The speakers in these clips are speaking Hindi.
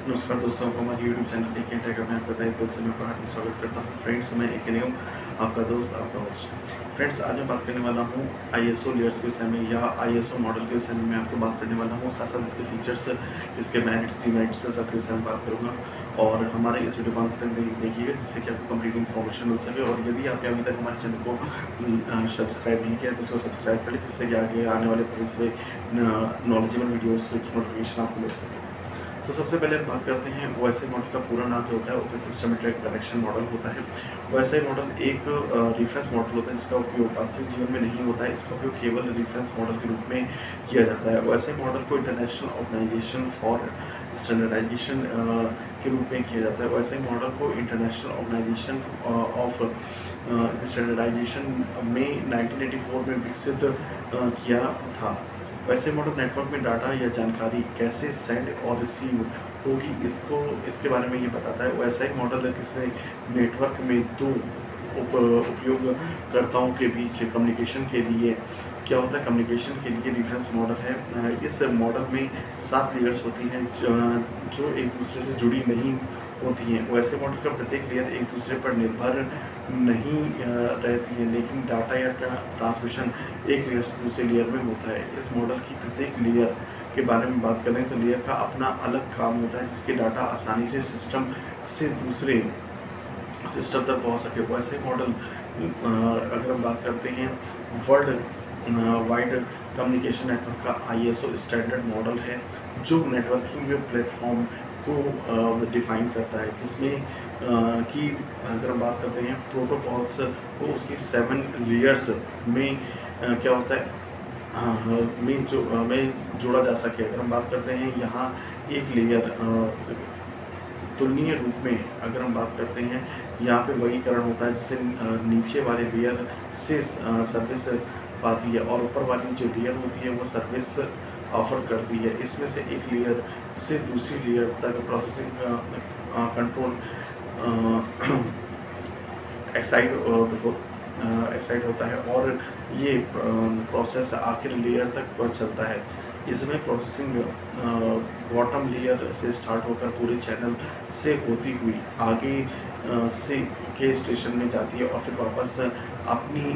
नमस्कार दोस्तों, आपको हमारे YouTube channel tech and tech में आपका तहे दिल से मैं हार्दिक स्वागत करता हूँ। फ्रेंड्स, मैं एक नहीं हूँ, आपका दोस्त, आपका होस्ट। फ्रेंड्स, आज मैं बात करने वाला हूँ आईएसओ लेयर्स के विषय में या आईएसओ मॉडल के विषय में मैं आपको बात करने वाला हूँ। साथ साथ इसके फीचर्स, इसके मेरिट्स, डिमेरिट्स सबके विषय में बात करूँगा। और हमारे इस वीडियो को अंत तक देखिएगा जिससे कि आपको कंप्लीट इन्फॉर्मेशन मिल सके। और यदि आपने अभी तक हमारे चैनल को सब्सक्राइब नहीं किया तो उसको सब्सक्राइब करें, जिससे कि आगे आने वाले भविष्य में नॉलेजेबल वीडियोस की नोटिफिकेशन आपको मिल सके। तो सबसे पहले हम बात करते हैं ओएसआई मॉडल का पूरा नाम जो होता है open system interact connection model होता है। ओएसआई मॉडल एक रेफरेंस मॉडल होता है जिसका उपयोग वास्तविक जीवन में नहीं होता है। इसका उपयोग केवल रेफरेंस मॉडल के रूप में किया जाता है। ओएसआई मॉडल को इंटरनेशनल ऑर्गेनाइजेशन फॉर स्टैंडर्डाइजेशन के रूप में किया जाता है। ओएसआई मॉडल को इंटरनेशनल ऑर्गेनाइजेशन ऑफ स्टैंडर्डाइजेशन में 1984 में विकसित किया था। वैसे मॉडल नेटवर्क में डाटा या जानकारी कैसे सेंड और रिसीव होगी इसके बारे में ये बताता है। वैसा ही मॉडल किसी नेटवर्क में दो उपयोगकर्ताओं के बीच कम्युनिकेशन के लिए क्या होता है, कम्युनिकेशन के लिए रेफरेंस मॉडल है। इस मॉडल में 7 लेयर्स होती हैं जो एक दूसरे से जुड़ी नहीं होती हैं। वैसे मॉडल का प्रत्येक लेयर एक दूसरे पर निर्भर नहीं रहती है, लेकिन डाटा या ट्रांसमिशन एक लेयर से दूसरे लेयर में होता है। इस मॉडल की प्रत्येक लेयर के बारे में बात करें तो लेयर का अपना अलग काम होता है जिसके डाटा आसानी से सिस्टम से दूसरे सिस्टम तक पहुंच सके। वैसे मॉडल अगर हम बात करते हैं वर्ल्ड वाइड कम्युनिकेशन नेटवर्क का आईएसओ स्टैंडर्ड मॉडल है जो नेटवर्किंग प्लेटफॉर्म को डिफाइन करता है, जिसमें कि अगर हम बात करते हैं प्रोटोकॉल्स को उसकी 7 लेयर्स में क्या होता है में जोड़ा जा सके। अगर हम बात करते हैं यहाँ एक लेयर तुलनीय रूप में अगर हम बात करते हैं यहाँ पे वर्गीकरण होता है जिससे नीचे वाले लेयर से सर्विस पाती है और ऊपर वाली जो लेयर होती है वो सर्विस ऑफर करती है। इसमें से एक लेयर से दूसरी लेयर तक प्रोसेसिंग कंट्रोल एक्साइट होता है और ये प्रोसेस आखिर लेयर तक चलता है। इसमें प्रोसेसिंग बॉटम लेयर से स्टार्ट होकर पूरे चैनल से होती हुई आगे से के स्टेशन में जाती है और फिर वापस अपनी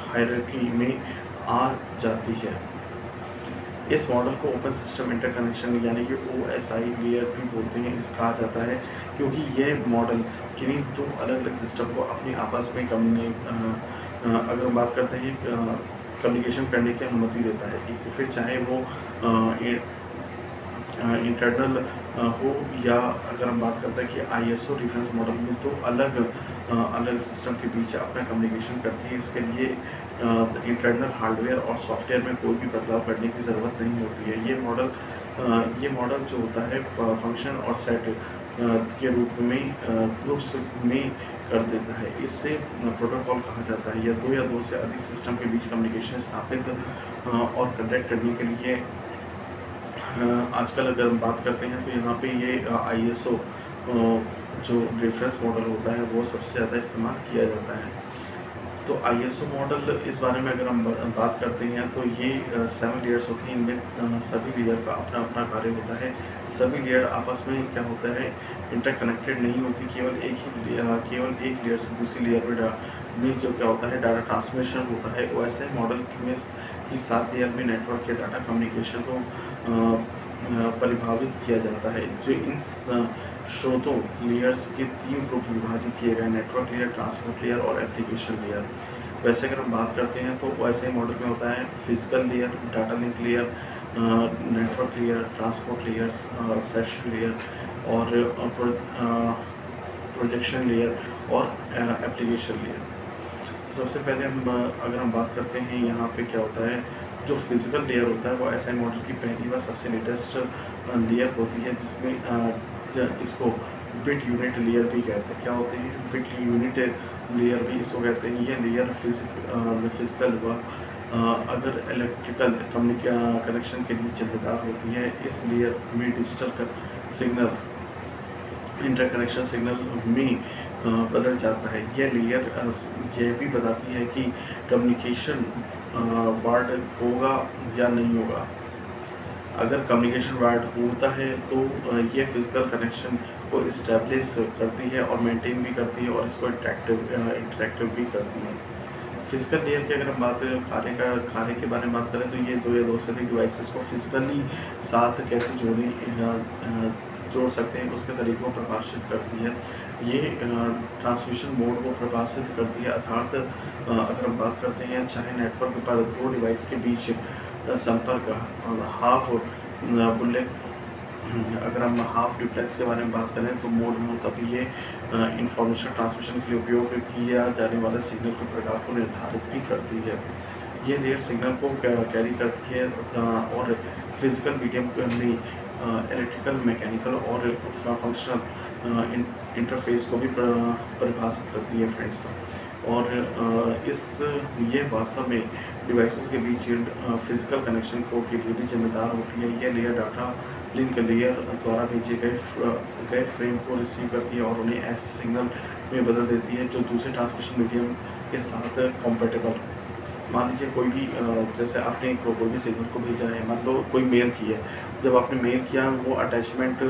हायरार्की में आ जाती है। इस मॉडल को ओपन सिस्टम इंटरकनेक्शन यानी कि OSI लेयर भी बोलते हैं, कहा जाता है क्योंकि यह मॉडल किन्हीं 2 अलग अलग सिस्टम को अपनी आपस में अगर हम बात करते हैं कम्युनिकेशन करने की अनुमति देता है। फिर चाहे वो इंटरनल हो या अगर हम बात करते हैं कि आईएसओ रेफरेंस मॉडल में 2 अलग सिस्टम के बीच अपना कम्युनिकेशन करती है। इसके लिए इंटरनल हार्डवेयर और सॉफ्टवेयर में कोई भी बदलाव करने की ज़रूरत नहीं होती है। ये मॉडल जो होता है फंक्शन और सेट के रूप में ग्रुप्स में कर देता है। इससे प्रोटोकॉल कहा जाता है। या दो से अधिक सिस्टम के बीच कम्युनिकेशन स्थापित और कंडक्ट करने के लिए आजकल अगर हम बात करते हैं तो यहाँ पे ये आईएसओ जो रेफरेंस मॉडल होता है वो सबसे ज़्यादा इस्तेमाल किया जाता है। तो आईएसओ मॉडल इस बारे में अगर हम बात करते हैं तो ये 7 लेयर्स होती हैं। इनमें सभी लेयर का अपना अपना कार्य होता है। सभी लेयर आपस में क्या होता है इंटरकनेक्टेड नहीं होती। केवल एक लेयर से दूसरी लेयर में जो क्या होता है डाटा ट्रांसमिशन होता है। वैसे मॉडल में की 7 लेयर में नेटवर्क के डाटा कम्युनिकेशन को परिभावित किया जाता है, जो इन स्रोतों लेयर्स के 3 ग्रुप विभाजित किए गए, नेटवर्क लेयर, ट्रांसपोर्ट लेयर और एप्लीकेशन लेयर। वैसे अगर हम बात करते हैं तो वैसे मॉडल में होता है physical layer, data link layer, network layer, transport layer, session layer और प्रोजेक्शन लेयर और एप्लीकेशन लेयर। तो सबसे पहले अगर हम बात करते हैं यहाँ पे क्या होता है, जो फिजिकल लेयर होता है वो एसआई मॉडल की पहली व सबसे लेटेस्ट लेयर होती है, जिसमें इसको बिट यूनिट लेयर भी कहते हैं। क्या होते हैं बिट यूनिट लेयर भी इसको कहते हैं। ये लेयर फिजिकल व अगर इलेक्ट्रिकल कनेक्शन के लिए जिम्मेदार होती है। इस लेयर में डिजिटल सिग्नल इंटरकनेक्शन सिग्नल में बदल जाता है। यह लेयर यह भी बताती है कि कम्युनिकेशन वर्ड होगा या नहीं होगा। अगर कम्युनिकेशन वायर्ड होता है तो ये फिजिकल कनेक्शन को इस्टेब्लिश करती है और मेंटेन भी करती है और इसको इंटरेक्टिव भी करती है। फिजिकल लेयर की अगर हम बात करें कार्य के बारे में बात करें, तो ये दो या दो से अधिक डिवाइसेस को फिजिकली साथ कैसे जोड़ सकते हैं उसके तरीकों को प्रकाशित करती है। ये ट्रांसमिशन मोड को प्रकाशित करती है, अर्थात अगर हम बात करते हैं चाहे नेटवर्क पर दो डिवाइस के बीच संपर्क हाफ बुलेट अगर हम हाफ डुप्लेक्स के बारे में बात करें तो मोड में तभी ये इंफॉर्मेशन ट्रांसमिशन के लिए उपयोग किया जाने वाले सिग्नल के प्रकार को निर्धारित भी करती है। ये लेयर सिग्नल को कैरी करती है और फिजिकल मीडियम में इलेक्ट्रिकल, मैकेनिकल और फंक्शनल इंटरफेस को भी परिभाषित करती है फ्रेंड्स। और ये वास्तव में डिवाइसेस के बीच फिजिकल कनेक्शन को के लिए भी जिम्मेदार होती है। यह लेयर डाटा लिंक लेयर द्वारा भेजे गए फ्रेम को रिसीव करती है और उन्हें ऐसे सिग्नल में बदल देती है जो दूसरे ट्रांसमिशन मीडियम के साथ कॉम्पेटेबल। मान लीजिए कोई भी जैसे आपने कोई भी सिग्नल को भेजा है, मान लो कोई मेल की है, जब आपने मेल किया वो अटैचमेंट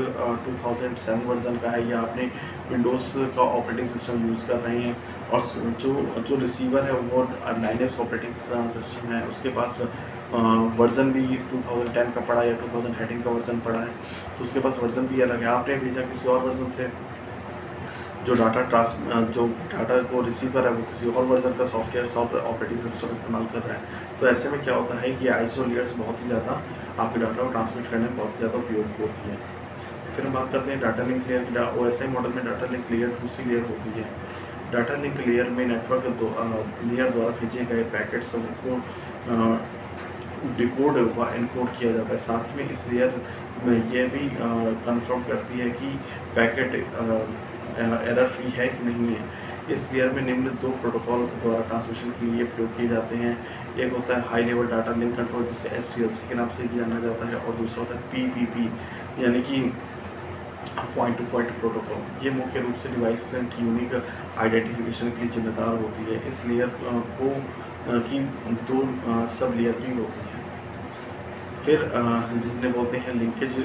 2007 वर्जन का है या आपने विंडोज़ का ऑपरेटिंग सिस्टम यूज़ कर रहे हैं और जो रिसीवर है वो 9s ऑपरेटिंग सिस्टम है, उसके पास वर्ज़न भी 2010 का पड़ा या 2013 का वर्ज़न पड़ा है, तो उसके पास वर्ज़न भी अलग है। आपने भेजा किसी और वर्ज़न से, जो डाटा को रिसीवर है वो किसी और वर्ज़न का सॉफ्टवेयर ऑपरेटिंग सिस्टम इस्तेमाल कर रहा है। तो ऐसे में क्या होता है कि आईएसओ लेयर्स बहुत ही ज़्यादा आपके डाटा को ट्रांसमिट करने में बहुत ज़्यादा उपयोग होती है। फिर हम बात करते हैं डाटा लिंक लेयर की। ओएसआई मॉडल में डाटा लिंक लेयर दूसरी लेयर होती है। डाटा लिंक लेयर में नेटवर्क लेयर द्वारा भेजे गए पैकेट्स को डिकोड व एनकोड किया जाता है। साथ ही में इस लेयर में यह भी कंफर्म करती है कि पैकेट एरर फ्री है कि नहीं है। इस लेयर में निम्न दो प्रोटोकॉल द्वारा ट्रांसमिशन के लिए प्रयोग किए जाते हैं। एक होता है high level data link control, जिसे SDLC के नाम से जाना जाता है, और दूसरा होता है PPP यानी कि पॉइंट टू पॉइंट प्रोटोकॉल। ये मुख्य रूप से डिवाइस की यूनिक आइडेंटिफिकेशन के लिए जिम्मेदार होती है। इस लेयर की दो सब लेयर भी होती है। फिर जिसने बोलते हैं लिंकेज।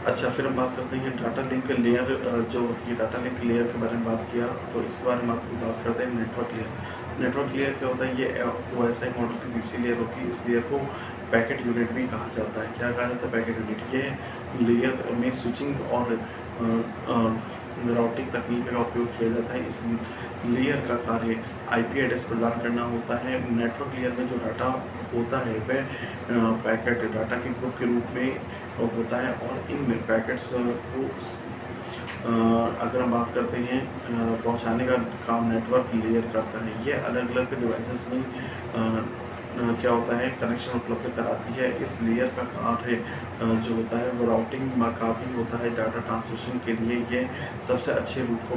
अच्छा, फिर हम बात करते हैं डाटा लिंक लेयर जो होती है। डाटा लिंक लेयर के बारे में बात किया, तो इसके बारे में आपको बात करते हैं नेटवर्क लेयर। नेटवर्क लेयर क्या होता है? ये OSI मॉडल की दूसरी लेयर होती है। इस लेयर को पैकेट यूनिट भी कहा जाता है। क्या कहा जाता है? Packet unit. ये लेयर में स्विचिंग और राउटिंग तकनीक का उपयोग किया जाता है। इस लेयर का कार्य IP एड्रेस प्रदान करना होता है। नेटवर्क लेयर में जो डाटा होता है वह पैकेट डाटा के ग्रुप के रूप में होता है, और इन पैकेट्स को अगर हम बात करते हैं पहुंचाने का काम नेटवर्क लेयर करता है। ये अलग अलग डिवाइसेस में क्या होता है, कनेक्शन उपलब्ध कराती है। इस लेयर का कार्य जो होता है वो राउटिंग का भी होता है। डाटा ट्रांसमिशन के लिए ये सबसे अच्छे रूट को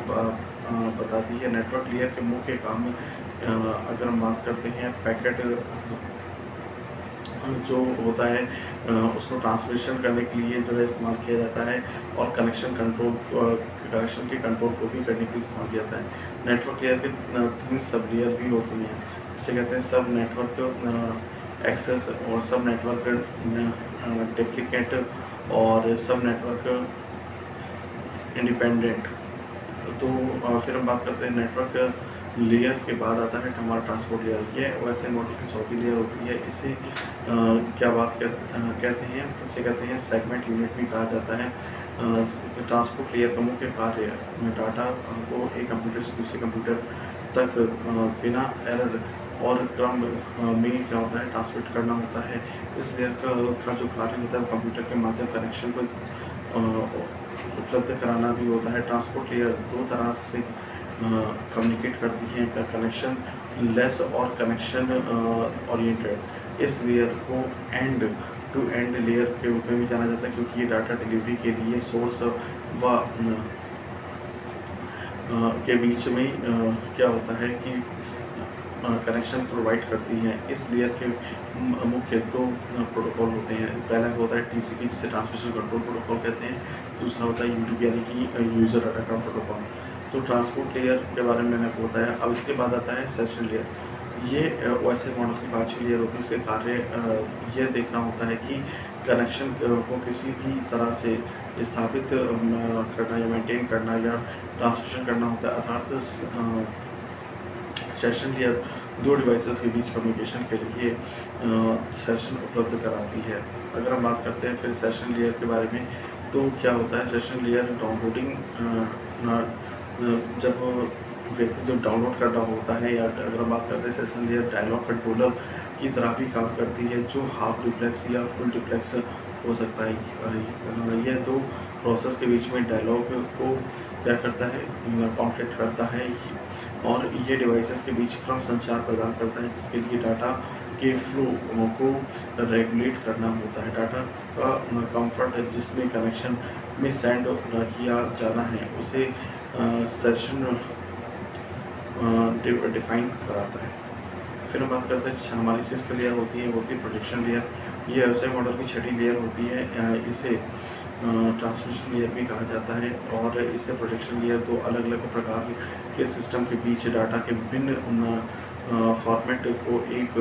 बताती है। नेटवर्क लेयर के मुख्य काम अगर हम बात करते हैं पैकेट जो होता है उसको ट्रांसमिशन करने के लिए जो है इस्तेमाल किया जाता है, और कनेक्शन के कंट्रोल को भी करने के लिए इस्तेमाल किया जाता है। नेटवर्क लेयर के 3 सब लेयर भी होती हैं, जिसे कहते हैं सब नेटवर्क एक्सेस और सब नेटवर्क डुप्लीकेट और सब नेटवर्क इंडिपेंडेंट। तो फिर हम बात करते हैं नेटवर्क लेयर के बाद आता है हमारा ट्रांसपोर्ट लेयर। ये OSI मॉडल की चौथी लेयर होती है। इसे कहते हैं, इसे कहते हैं सेगमेंट यूनिट भी कहा जाता है। ट्रांसपोर्ट लेयर का मुख्य कार्य डाटा को एक कंप्यूटर से दूसरे कंप्यूटर तक बिना एरर और क्रम में क्या होता है ट्रांसमिट करना होता है। इस लेयर का जो कार्य होता है वो कंप्यूटर के माध्यम कनेक्शन को उपलब्ध कराना भी होता है। ट्रांसपोर्ट लेयर दो तरह से कम्युनिकेट करती हैं, कनेक्शन लेस और कनेक्शन ओरिएंटेड। इस लेयर को एंड टू एंड लेयर के रूप में भी जाना जाता है, क्योंकि ये डाटा डिलीवरी के लिए सोर्स व के बीच में क्या होता है कि कनेक्शन प्रोवाइड करती हैं। इस लेयर के मुख्य दो प्रोटोकॉल होते हैं। पहला होता है TCP, जिसे ट्रांसमिशन कंट्रोल प्रोटोकॉल कहते हैं। दूसरा होता है UDP यानी कि यूज़र डाटा ट्रांसफर प्रोटोकॉल। तो ट्रांसपोर्ट लेयर के बारे में मैंने आपको बताया। अब इसके बाद आता है सेशन लेयर। ये OSI मॉडल की बात लेयर होती है। इसके कार्य ये देखना होता है कि कनेक्शन को किसी भी तरह से स्थापित करना या मेंटेन करना या ट्रांसमिशन करना होता है। अर्थात सेशन लेयर दो डिवाइसेस के बीच कम्युनिकेशन के लिए सेशन उपलब्ध कराती है। अगर हम बात करते हैं फिर सेशन लेयर के बारे में, तो क्या होता है सेशन लेयर डाउनलोडिंग, जब व्यक्ति जो डाउनलोड कर रहा होता है, या अगर हम बात करते हैं सेशन लेयर डायलॉग कंट्रोलर की तरह भी काम करती है, जो हाफ डुप्लेक्स या फुल डुप्लेक्स हो सकता है। यह दो प्रोसेस के बीच में डायलॉग को क्या करता है, कॉन्फ्लिक्ट करता है, और ये डिवाइसेस के बीच क्रम संचार प्रदान करता है, जिसके लिए डाटा के फ्लो को रेगुलेट करना होता है। डाटा का कंफर्ट जिसमें कनेक्शन में सेंड किया जाना है उसे सेशन डिफाइन कराता है। फिर हम बात करते हैं हमारी सिक्स्थ लेयर होती है, वो होती है प्रोजेक्शन लेयर। ये OSI मॉडल की छठी लेयर होती है। इसे ट्रांसमिशन लेयर भी कहा जाता है, और इसे प्रोजेक्शन लेयर दो अलग अलग प्रकार के सिस्टम के बीच डाटा के विभिन्न फॉर्मेट को एक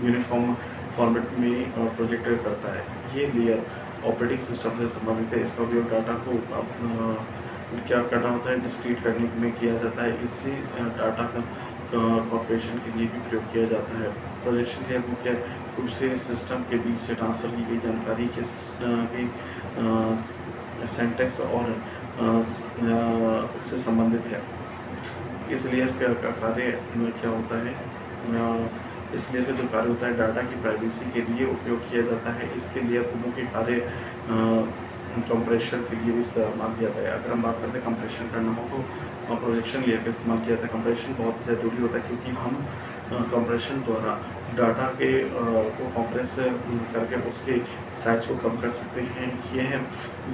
यूनिफॉर्म फॉर्मेट में प्रोजेक्ट करता है। ये लेयर ऑपरेटिंग सिस्टम से संबंधित है। इसका उपयोग डाटा को क्या करना होता है, डिस्क्रीट करने में किया जाता है। इससे डाटा का कॉर्पोरेशन के लिए भी प्रयोग किया जाता है। प्रोजेक्शन लेयर मुख्य रूप से सिस्टम के बीच से ट्रांसफर की गई जानकारी के सेंटेक्स और से संबंधित है। इस लेयर का कार्य क्या होता है, इस लेयर का जो कार्य होता है डाटा की प्राइवेसी के लिए उपयोग किया जाता है। इसके लिए मुख्य कार्य कंप्रेशन के लिए भी इस्तेमाल किया जाता है। अगर हम बात करते हैं कंप्रेशन करना हो तो प्रोजेक्शन लेयर का इस्तेमाल किया जाता है। कंप्रेशन बहुत ज़रूरी होता है, क्योंकि हम कंप्रेशन द्वारा डाटा के को कंप्रेस करके उसके साइज को कम कर सकते हैं। यह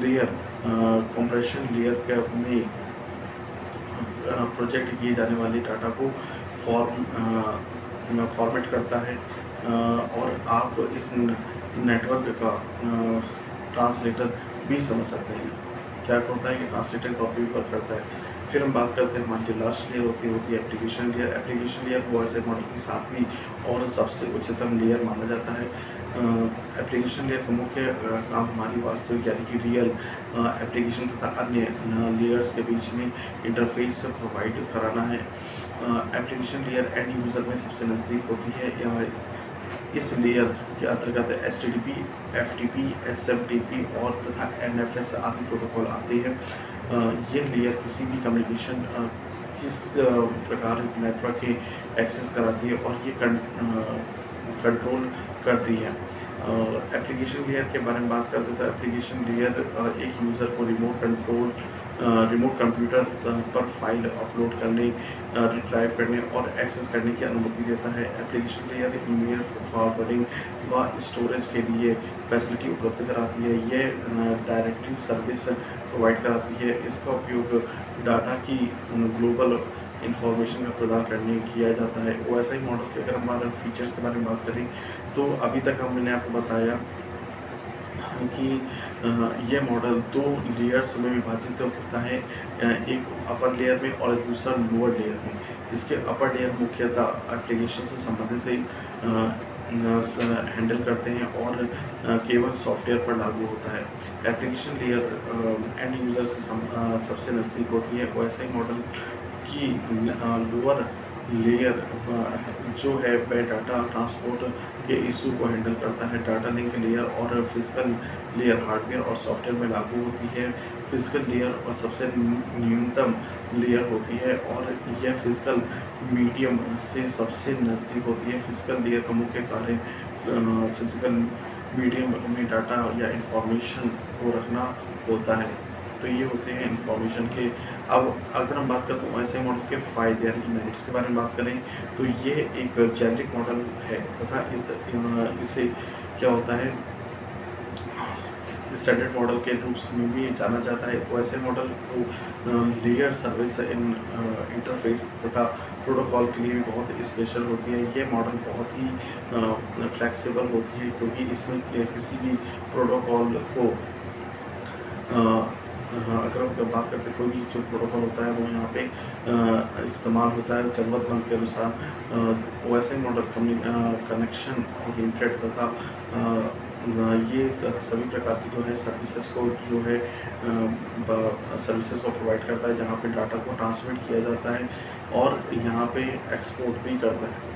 लेयर कंप्रेशन लेयर के में प्रोजेक्ट किए जाने वाले डाटा को फॉर्मेट करता है, और आप इस नेटवर्क का ट्रांसलेटर भी समझ सकते हैं। क्या होता है कि ट्रांसलेटर का उपयोग करता है। फिर हम बात करते हैं हमारी जो लास्ट लेयर होती है एप्लीकेशन लेयर। एप्लीकेशन लेयर वो OSI मॉडल की सातवीं और सबसे उच्चतम लेयर माना जाता है। एप्लीकेशन लेयर का मुख्य काम हमारी वास्तविक यानी कि रियल एप्लीकेशन तथा अन्य लेयर्स के बीच में इंटरफेस प्रोवाइड कराना है। एप्लीकेशन लेयर एंड यूज़र में सबसे नज़दीक होती है। यह इस लेयर के अंतर्गत HTTP, FTP, SFTP और तथा NFS आदि प्रोटोकॉल आते हैं। यह लेयर किसी भी कम्युनिकेशन किस प्रकार नेटवर्क के एक्सेस कराती है, और ये कंट्रोल करती है। एप्लीकेशन लेयर के बारे में बात करते हैं तो एप्लीकेशन लेयर एक यूज़र को रिमोट कंप्यूटर पर फाइल अपलोड करने, रिट्राइव करने और एक्सेस करने की अनुमति देता है। एप्लीकेशन लेयर ईमेल फॉरवर्डिंग व स्टोरेज के लिए फैसिलिटी उपलब्ध कराती है। यह डायरेक्टरी सर्विस प्रोवाइड कराती है। इसका उपयोग डाटा की ग्लोबल इंफॉर्मेशन का प्रदान करने किया जाता है। OSI मॉडल के अगर हमारे फीचर्स के बारे में बात करें तो अभी तक मैंने आपको बताया कि यह मॉडल दो लेयर्स में विभाजित होता है, एक अपर लेयर में और दूसरा लोअर लेयर में। इसके अपर लेयर मुख्यतः एप्लीकेशन से संबंधित हैंडल करते हैं और केवल सॉफ्टवेयर पर लागू होता है। एप्लीकेशन लेयर एंड यूज़र से सबसे नज़दीक होती है। OSI मॉडल की लोअर लेयर जो है वह डाटा ट्रांसपोर्ट के इशू को हैंडल करता है। डाटा लिंक लेयर और फिजिकल लेयर हार्डवेयर और सॉफ्टवेयर में लागू होती है। फिजिकल लेयर और सबसे न्यूनतम लेयर होती है, और यह फिजिकल मीडियम से सबसे नज़दीक होती है। फिजिकल लेयर का मुख्य कार्य फिजिकल मीडियम में डाटा या इंफॉर्मेशन को रखना होता है। तो ये होते हैं इंफॉर्मेशन के। अब अगर हम बात करते हैं OSI मॉडल के फ़ायदे यानी कि मेरिट्स के बारे में बात करें तो ये एक जेनरिक मॉडल है तथा इसे क्या होता है स्टैंडर्ड मॉडल के रूप में भी जाना जाता है। OSI मॉडल को लेयर सर्विस इंटरफेस तथा प्रोटोकॉल के लिए भी बहुत स्पेशल होती है। ये मॉडल बहुत ही फ्लेक्सिबल होती है, क्योंकि इसमें किसी भी प्रोटोकॉल को हाँ, अगर हम बात करते हैं कोई भी जो प्रोटोकॉल होता है वो यहाँ पे इस्तेमाल होता है ज़रूरतमंद के अनुसार ओएसआई मॉडल कनेक्शन ओरिएंटेड तथा ये सभी प्रकार की जो है सर्विसेज को जो है सर्विसेज को प्रोवाइड करता है, जहाँ पे डाटा को ट्रांसमिट किया जाता है और यहाँ पे एक्सपोर्ट भी करता है।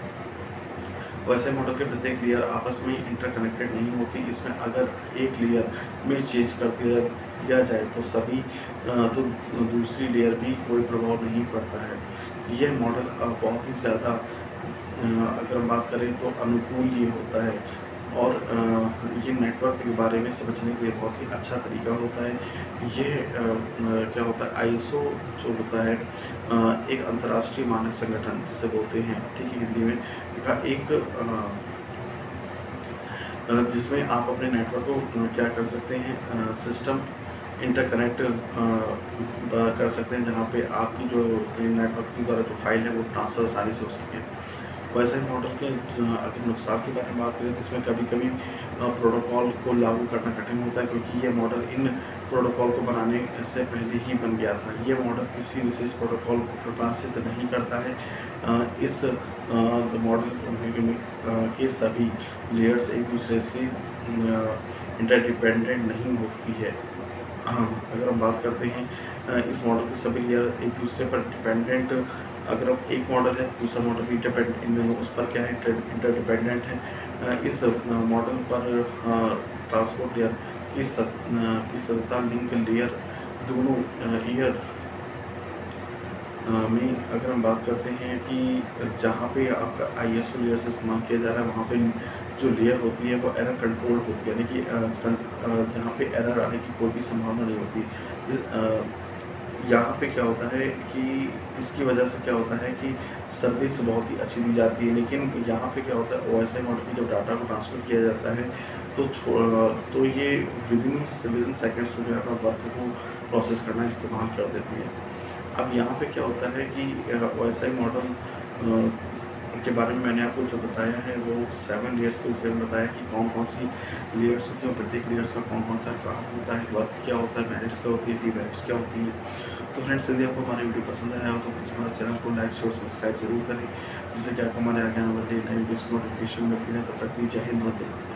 वैसे मॉडल के प्रत्येक लेयर आपस में इंटरकनेक्टेड नहीं होती। इसमें अगर एक लेयर में चेंज कर दिया जाए तो तो दूसरी लेयर भी कोई प्रभाव नहीं पड़ता है। यह मॉडल बहुत ही ज़्यादा अगर हम बात करें तो अनुकूल ये होता है और ये नेटवर्क के बारे में समझने के लिए बहुत ही अच्छा तरीका होता है। ये क्या होता है, आईएसओ जो होता है एक अंतर्राष्ट्रीय मानक संगठन जिसे बोलते हैं, ठीक है, हिंदी में का एक जिसमें आप अपने नेटवर्क को क्या कर सकते हैं, सिस्टम इंटरकनेक्ट कर सकते हैं, जहाँ पे आपकी जो नेटवर्क के द्वारा जो फाइल है वो ट्रांसफ़र आसानी से हो सके। वैसे ही मॉडल के अगर नुकसान की बारे में बात करें तो इसमें कभी-कभी प्रोटोकॉल को लागू करना कठिन होता है, क्योंकि ये मॉडल इन प्रोटोकॉल को बनाने से पहले ही बन गया था। ये मॉडल किसी विशेष प्रोटोकॉल को प्रकाशित नहीं करता है। इस मॉडल के सभी लेयर्स एक दूसरे से इंटरडिपेंडेंट नहीं होती है। हाँ, अगर हम बात करते हैं इस मॉडल के सभी लेयर एक दूसरे पर डिपेंडेंट, अगर एक मॉडल है दूसरा मॉडल भी उस पर क्या है, इंटरडिपेंडेंट है। इस मॉडल पर ट्रांसपोर्ट लेयर की सतत लिंक लेयर दोनों ईयर में अगर हम बात करते हैं कि जहाँ पे आपका आईएसओ लेयर से इस्तेमाल किया जा रहा है, वहाँ पे जो लेयर होती है वो एरर कंट्रोल होती है, यानी कि जहाँ पे एरर आने की कोई भी संभावना नहीं होती। यहाँ पे क्या होता है कि इसकी वजह से क्या होता है कि सर्विस बहुत ही अच्छी दी जाती है, लेकिन यहाँ पे क्या होता है, ओएसआई मॉडल की जब डाटा को ट्रांसफ़र किया जाता है तो ये विदिन सेकंड्स में जो है अपना वर्क को प्रोसेस करना इस्तेमाल कर देती है। अब यहाँ पे क्या होता है कि ओएसआई मॉडल के बारे में मैंने आपको जो बताया है वो 7 लेयर्स के विषय में बताया कि कौन-कौन सी लेयर्स होती हैं और प्रत्येक लेयर्स का कौन-कौन सा काम होता है, वर्क क्या होता है, मेरिट्स क्या होती है, डिमेरिट्स क्या होती है। तो फ्रेंड्स, यदि आपको हमारी वीडियो पसंद आया हो तो प्लीज़ हमारे चैनल को लाइक शेयर सब्सक्राइब जरूर करें, जिससे कि आपको हमारे आगे आने वाली नई वीडियोस की नोटिफिकेशन मिलती है। तब तक के लिए जय हिंद, वंदे मातरम।